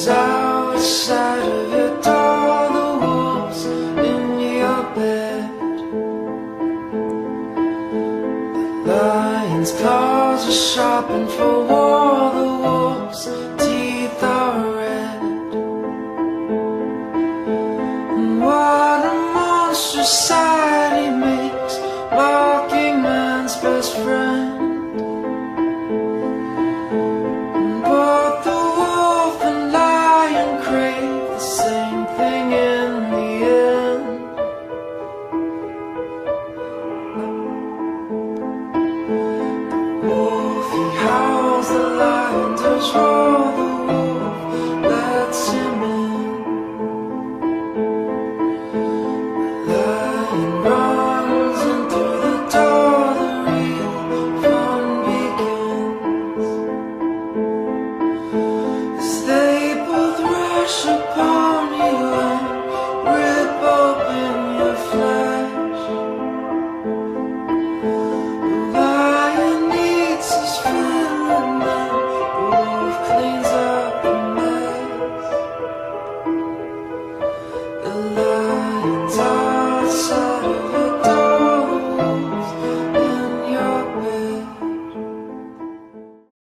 Outside of your door, the wolves in your bed. The lion's claws are sharpened for war, the wolf's teeth are red. And what a monstrous sight he makes, mocking man's best friend. Roar, the